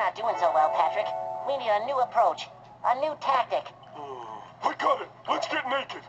Not doing so well, Patrick. We need a new approach. A new tactic. I got it. Let's get naked.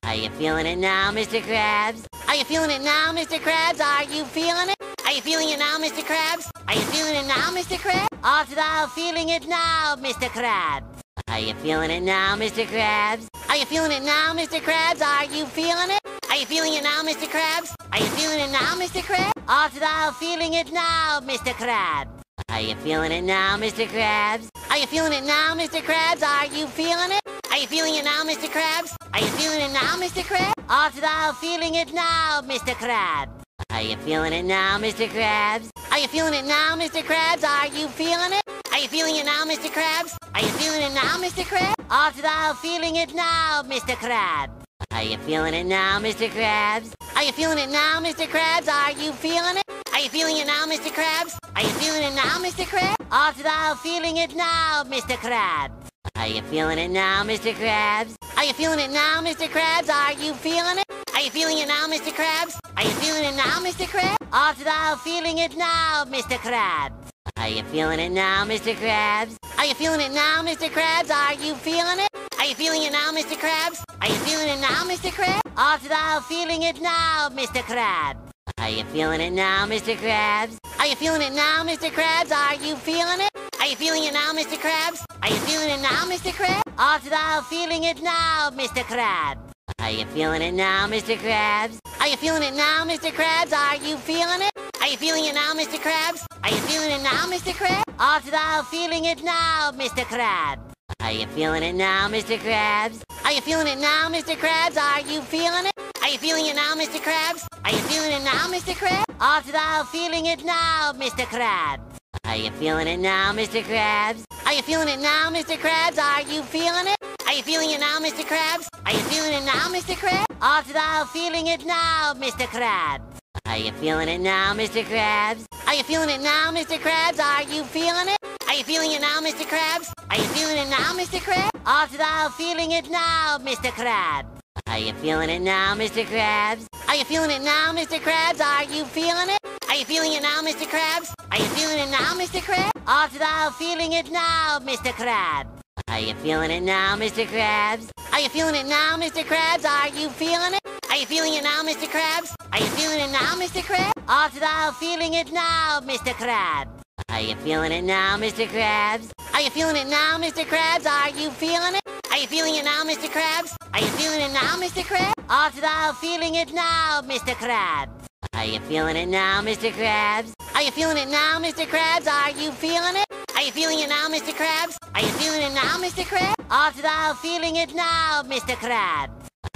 Are you feeling it now, Mr. Krabs? Are you feeling it now, Mr. Krabs? Are you feeling it? Are you feeling it now, Mr. Krabs? Are you feeling it now, Mr. Krabs? All thou feeling it now, Mr. Krabs? Are you feeling it now, Mr. Krabs? Are you feeling it now, Mr. Krabs? Are you feeling it? Are you feeling it now, Mr. Krabs? Are you feeling it now, Mr. Krabs? All thou feeling it now, Mr. Krabs? Are you feeling it now, Mr. Krabs? Are you feeling it now, Mr. Krabs? Are you feeling it? Are you feeling it now, Mr. Krabs? Are you feeling it now, Mr. Krabs? All thou feeling it now, Mr. Krabs? Are you feeling it now, Mr. Krabs? Are you feeling it now, Mr. Krabs? Are you feeling it? Are you feeling it now, Mr. Krabs? Are you feeling it now, Mr. Krabs? All thou feeling it now, Mr. Krabs? Are you feeling it now, Mr. Krabs? Are you feeling it now, Mr. Krabs? Are you feeling it? Are you feeling it now, Mr. Krabs? Are you feeling it now, Mr. Krabs? All thou feeling it now, Mr. Krabs? Are you feeling it now, Mr. Krabs? Are you feeling it now, Mr. Krabs? Are you feeling it? Are you feeling it now, Mr. Krabs? Are you feeling it now, Mr. Krabs? All thou feeling it now, Mr. Krabs? Are you feeling it now, Mr. Krabs? Are you feeling it now, Mr. Krabs? Are you feeling it? Are you feeling it now, Mr. Krabs? Are you feeling it now, Mr. Krabs? All thou feeling it now, Mr. Krabs? Are you feeling it now, Mr. Krabs? Are you feeling it now, Mr. Krabs? Are you feeling it? Are you feeling it now, Mr. Krabs? Are you feeling it now, Mr. Krabs? All thou feeling it now, Mr. Krabs? Are you feeling it now, Mr. Krabs? Are you feeling it now, Mr. Krabs? Are you feeling it? Are you feeling it now, Mr. Krabs? Are you feeling it now, Mr. Krabs? All thou feeling it now, Mr. Krabs? Are you feeling it now, Mr. Krabs? Are you feeling it now, Mr. Krabs? Are you feeling it? Are you feeling it now, Mr. Krabs? Are you feeling it now, Mr. Krabs? All thou feeling it now, Mr. Krabs? Are you feeling it now, Mr. Krabs? Are you feeling it now, Mr. Krabs? Are you feeling it? Are you feeling it now, Mr. Krabs? Are you feeling it now, Mr. Krabs? All thou feeling it now, Mr. Krabs? Are you feeling it now, Mr. Krabs? Are you feeling it now, Mr. Krabs? Are you feeling it? Are you feeling it now, Mr. Krabs? Are you feeling it now, Mr. Krabs? All thou feeling it now, Mr. Krabs? Are you feeling it now, Mr. Krabs? Are you feeling it now, Mr. Krabs? Are you feeling it? Are you feeling it now, Mr. Krabs? Are you feeling it now, Mr. Krabs? All thou feeling it now, Mr. Krabs? Are you feeling it now, Mr. Krabs? Are you feeling it now, Mr. Krabs? Are you feeling it? Are you feeling it now, Mr. Krabs? Are you feeling it now, Mr. Krabs? All thou feeling it now, Mr. Krabs? Are you feeling it now, Mr. Krabs? Are you feeling it now, Mr. Krabs? Are you feeling it? Are you feeling it now, Mr. Krabs? Are you feeling it now, Mr. Krabs? All thou feeling it now, Mr. Krabs? Are you feeling it now, Mr. Krabs? Are you feeling it now, Mr. Krabs? Are you feeling it? Are you feeling it now, Mr. Krabs? Are you feeling it now, Mr. Krabs? All thou feeling it now, Mr. Krabs?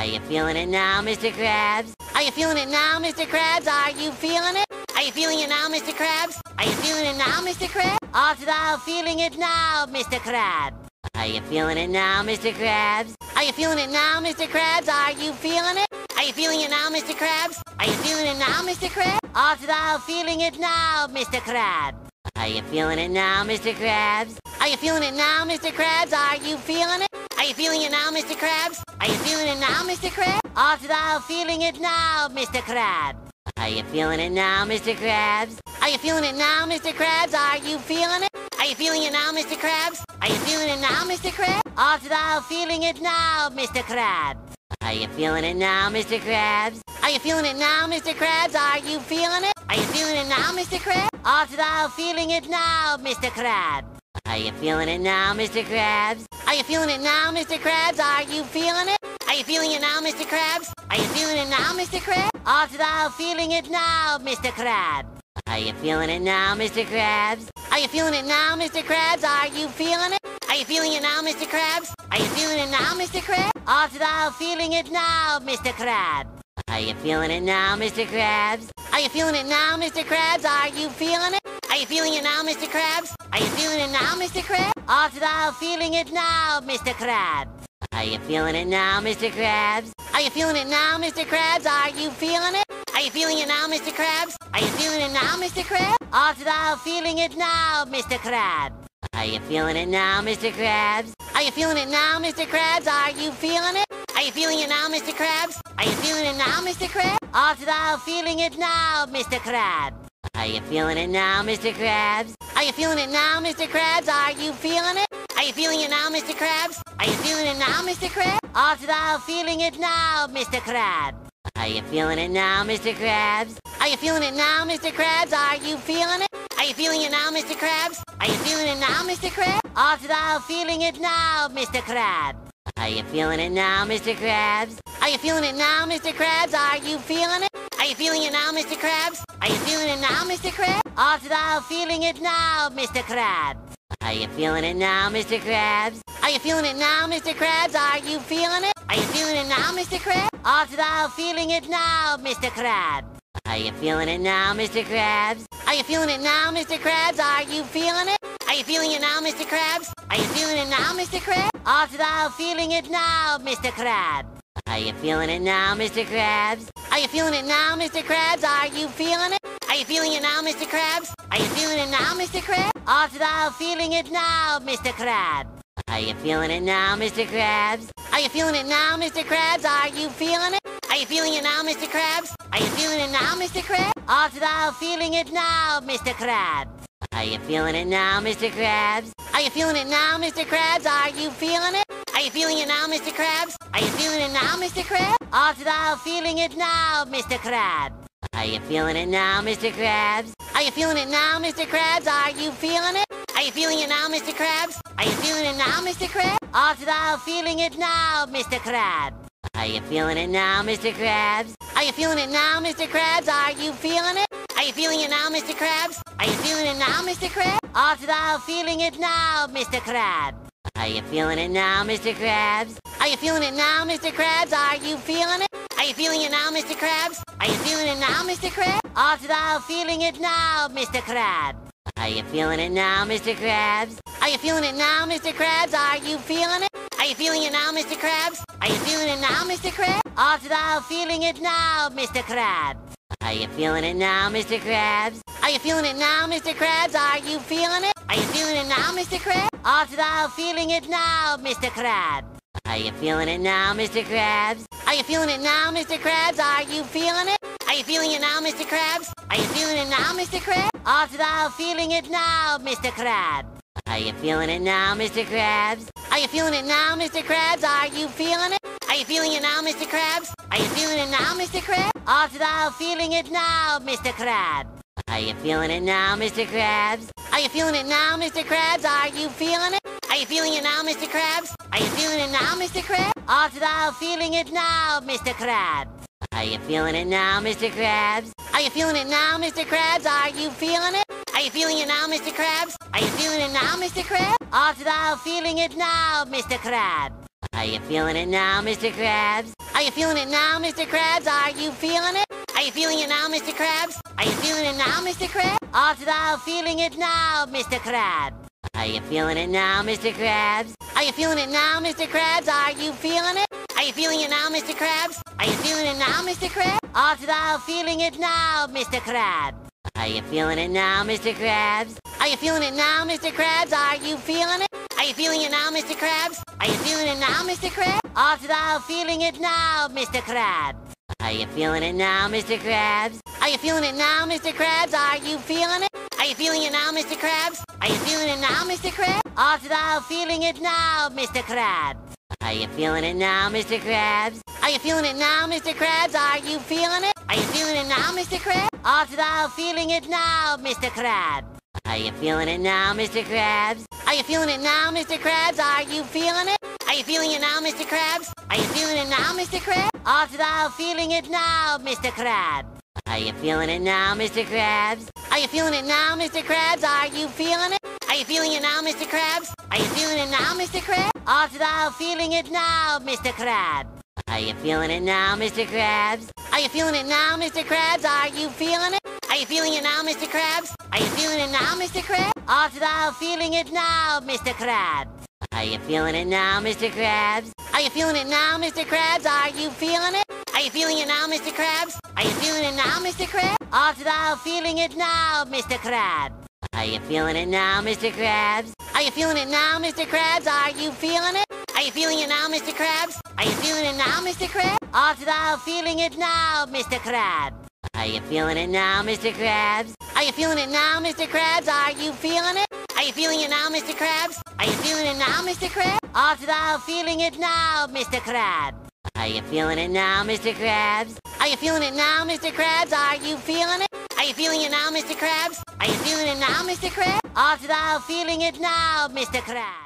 Are you feeling it now, Mr. Krabs? Are you feeling it now, Mr. Krabs? Are you feeling it? Are you feeling it now, Mr. Krabs? Are you feeling it now, Mr. Krabs? All thou feeling it now, Mr. Krabs? Are you feeling it now, Mr. Krabs? Are you feeling it now, Mr. Krabs? Are you feeling it? Are you feeling it now, Mr. Krabs? Are you feeling it now, Mr. Krabs? All thou feeling it now, Mr. Krabs? Are you feeling it now, Mr. Krabs? Are you feeling it now, Mr. Krabs? Are you feeling it? Are you feeling it now, Mr. Krabs? Are you feeling it now, Mr. Krabs? All thou feeling it now, Mr. Krabs? Are you feeling it now, Mr. Krabs? Are you feeling it now, Mr. Krabs? Are you feeling it? Are you feeling it now, Mr. Krabs? Are you feeling it now, Mr. Krabs? All thou feeling it now, Mr. Krabs? Are you feeling it now, Mr. Krabs? Are you feeling it now, Mr. Krabs? Are you feeling it? Are you feeling it now, Mr. Krabs? All thou feeling it now, Mr. Krabs? Are you feeling it now, Mr. Krabs? Are you feeling it now, Mr. Krabs? Are you feeling it? Are you feeling it now, Mr. Krabs? Are you feeling it now, Mr. Krabs? All thou feeling it now, Mr. Krabs? Are you feeling it now, Mr. Krabs? Are you feeling it now, Mr. Krabs? Are you feeling it? Are you feeling it now, Mr. Krabs? Are you feeling it now, Mr. Krabs? All thou feeling it now, Mr. Krabs? Are you feeling it now, Mr. Krabs? Are you feeling it now, Mr. Krabs? Are you feeling it? Are you feeling it now, Mr. Krabs? Are you feeling it now, Mr. Krabs? All thou feeling it now, Mr. Krabs? Are you feeling it now, Mr. Krabs? Are you feeling it now, Mr. Krabs? Are you feeling it? Are you feeling it now, Mr. Krabs? Are you feeling it now, Mr. Krabs? All thou feeling it now, Mr. Krabs? Are you feeling it now, Mr. Krabs? Are you feeling it now, Mr. Krabs? Are you feeling it? Are you feeling it now, Mr. Krabs? Are you feeling it now, Mr. Krabs? All thou feeling it now, Mr. Krabs? Are you feeling it now, Mr. Krabs? Are you feeling it now, Mr. Krabs? Are you feeling it? Are you feeling it now, Mr. Krabs? Are you feeling it now, Mr. Krabs? All to the feeling it now, Mr. Krabs. Are you feeling it now, Mr. Krabs? Are you feeling it now, Mr. Krabs? Are you feeling it? Are you feeling it now, Mr. Krabs? Are you feeling it now, Mr. Krabs? All to the feeling it now, Mr. Krabs. Are you feeling it now, Mr. Krabs? Are you feeling it now, Mr. Krabs? Are you feeling it? Are you feeling it now, Mr. Krabs? Are you feeling it now, Mr. Krabs? All to the feeling it now, Mr. Krabs. Are you feeling it now, Mr. Krabs? Are you feeling it now, Mr. Krabs? Are you feeling it? Are you feeling it now, Mr. Krabs? All to the feeling it now, Mr. Krabs. Are you feeling it now, Mr. Krabs? Are you feeling it now, Mr. Krabs? Are you feeling it? Are you feeling it now, Mr. Krabs? Are you feeling it now, Mr. Krabs? All to the feeling it now, Mr. Krabs. Are you feeling it now, Mr. Krabs? Are you feeling it now, Mr. Krabs? Are you feeling it? Are you feeling it now, Mr. Krabs? Are you feeling it now, Mr. Krabs? All to the feeling it now, Mr. Krabs. Are you feeling it now, Mr. Krabs? Are you feeling it now, Mr. Krabs? Are you feeling it? Are you feeling it now, Mr. Krabs? Are you feeling it now, Mr. Krabs? All to the feeling it now, Mr. Krabs. Are you feeling it now, Mr. Krabs? Are you feeling it now, Mr. Krabs? Are you feeling it? Are you feeling it now, Mr. Krabs? Are you feeling it now, Mr. Krabs? All to the feeling it now, Mr. Krabs. Are you feeling it now, Mr. Krabs? Are you feeling it now, Mr. Krabs? Are you feeling it? Are you feeling it now, Mr. Krabs? Are you feeling it now, Mr. Krabs? All to the feeling it now, Mr. Krabs. Are you feeling it now, Mr. Krabs? Are you feeling it now, Mr. Krabs? Are you feeling it? Are you feeling it now, Mr. Krabs? Are you feeling it now, Mr. Krabs? All to the feeling it now, Mr. Krabs. Are you feeling it now, Mr. Krabs? Are you feeling it now, Mr. Krabs? Are you feeling it? Are you feeling it now, Mr. Krabs? Are you feeling it now, Mr. Krabs? All to the feeling it now, Mr. Krabs. Are you feeling it now, Mr. Krabs? Are you feeling it now, Mr. Krabs? Are you feeling it? Are you feeling it now, Mr. Krabs? Are you feeling it now, Mr. Krabs? All to the feeling it now, Mr. Krabs. Are you feeling it now, Mr. Krabs? Are you feeling it now, Mr. Krabs? Are you feeling it? Are you feeling it now, Mr. Krabs? All to the feeling it now, Mr. Krabs. Are you feeling it now, Mr. Krabs? Are you feeling it now, Mr. Krabs? Are you feeling it? Are you feeling it now, Mr. Krabs? Are you feeling it now, Mr. Krabs? All to the feeling it now, Mr. Krabs. Are you feeling it now, Mr. Krabs? Are you feeling it now, Mr. Krabs? Are you feeling it? Are you feeling it now, Mr. Krabs? Are you feeling it now, Mr. Krabs? All to the feeling it now, Mr. Krabs. Are you feeling it now, Mr. Krabs? Are you feeling it now, Mr. Krabs? Are you feeling it? Are you feeling it now, Mr. Krabs? Are you feeling it now, Mr. Krabs? All to the feeling it now, Mr. Krabs. Are you feeling it now, Mr. Krabs? Are you feeling it now, Mr. Krabs? Are you feeling it? Are you feeling it now, Mr. Krabs? Are you feeling it now, Mr. Krabs? All to the feeling it now, Mr. Krabs. Are you feeling it now, Mr. Krabs? Are you feeling it now, Mr. Krabs? Are you feeling it? Are you feeling it now, Mr. Krabs? Are you feeling it now, Mr. Krabs? All to the feeling it now, Mr. Krabs. Are you feeling it now, Mr. Krabs? Are you feeling it now, Mr. Krabs? Are you feeling it? Are you feeling it now, Mr. Krabs? Are you feeling it now, Mr. Krabs? All to the feeling it now, Mr. Krabs. Are you feeling it now, Mr. Krabs? Are you feeling it now, Mr. Krabs? Are you feeling it? Are you feeling it now, Mr. Krabs? Are you feeling it now, Mr. Krabs? All to the feeling it now, Mr. Krabs. Are you feeling it now, Mr. Krabs? Are you feeling it now, Mr. Krabs? Are you feeling it? Are you feeling it now, Mr. Krabs? Are you feeling it now, Mr. Krabs? All to the feeling it now, Mr. Krabs. Are you feeling it now, Mr. Krabs? Are you feeling it now, Mr. Krabs? Are you feeling it? Are you feeling it now, Mr. Krabs? All to the feeling it now, Mr. Krabs. Are you feeling it now, Mr. Krabs? Are you feeling it now, Mr. Krabs? Are you feeling it? Are you feeling it now, Mr. Krabs? Are you feeling it now, Mr. Krabs? All to the feeling it now, Mr. Krabs. Are you feeling it now, Mr. Krabs? Are you feeling it now, Mr. Krabs? Are you feeling it? Are you feeling it now, Mr. Krabs? Are you feeling it now, Mr. Krabs? All to the feeling it now, Mr. Krabs. Are you feeling it now, Mr. Krabs? Are you feeling it now, Mr. Krabs? Are you feeling it? Are you feeling it now, Mr. Krabs? Are you feeling it now, Mr. Krabs? All to the feeling it now, Mr. Krabs. Are you feeling it now, Mr. Krabs? Are you feeling it now, Mr. Krabs? Are you feeling it? Are you feeling it now, Mr. Krabs? Are you feeling it now, Mr. Krabs? All to the feeling it now, Mr. Krabs. Are you feeling it now, Mr. Krabs? Are you feeling it now, Mr. Krabs? Are you feeling it? Are you feeling it now, Mr. Krabs? Are you feeling it now, Mr. Krabs? All to the feeling it now, Mr. Krabs. Are you feeling it now, Mr. Krabs? Are you feeling it now, Mr. Krabs? Are you feeling it? Are you feeling it now, Mr. Krabs? Are you feeling it now, Mr. Krabs? Off to the feeling it now, Mr. Krabs. Are you feeling it now, Mr. Krabs? Are you feeling it now, Mr. Krabs? Are you feeling it? Are you feeling it now, Mr. Krabs? Are you feeling it now, Mr. Krabs? Off to the feeling it now, Mr. Krabs.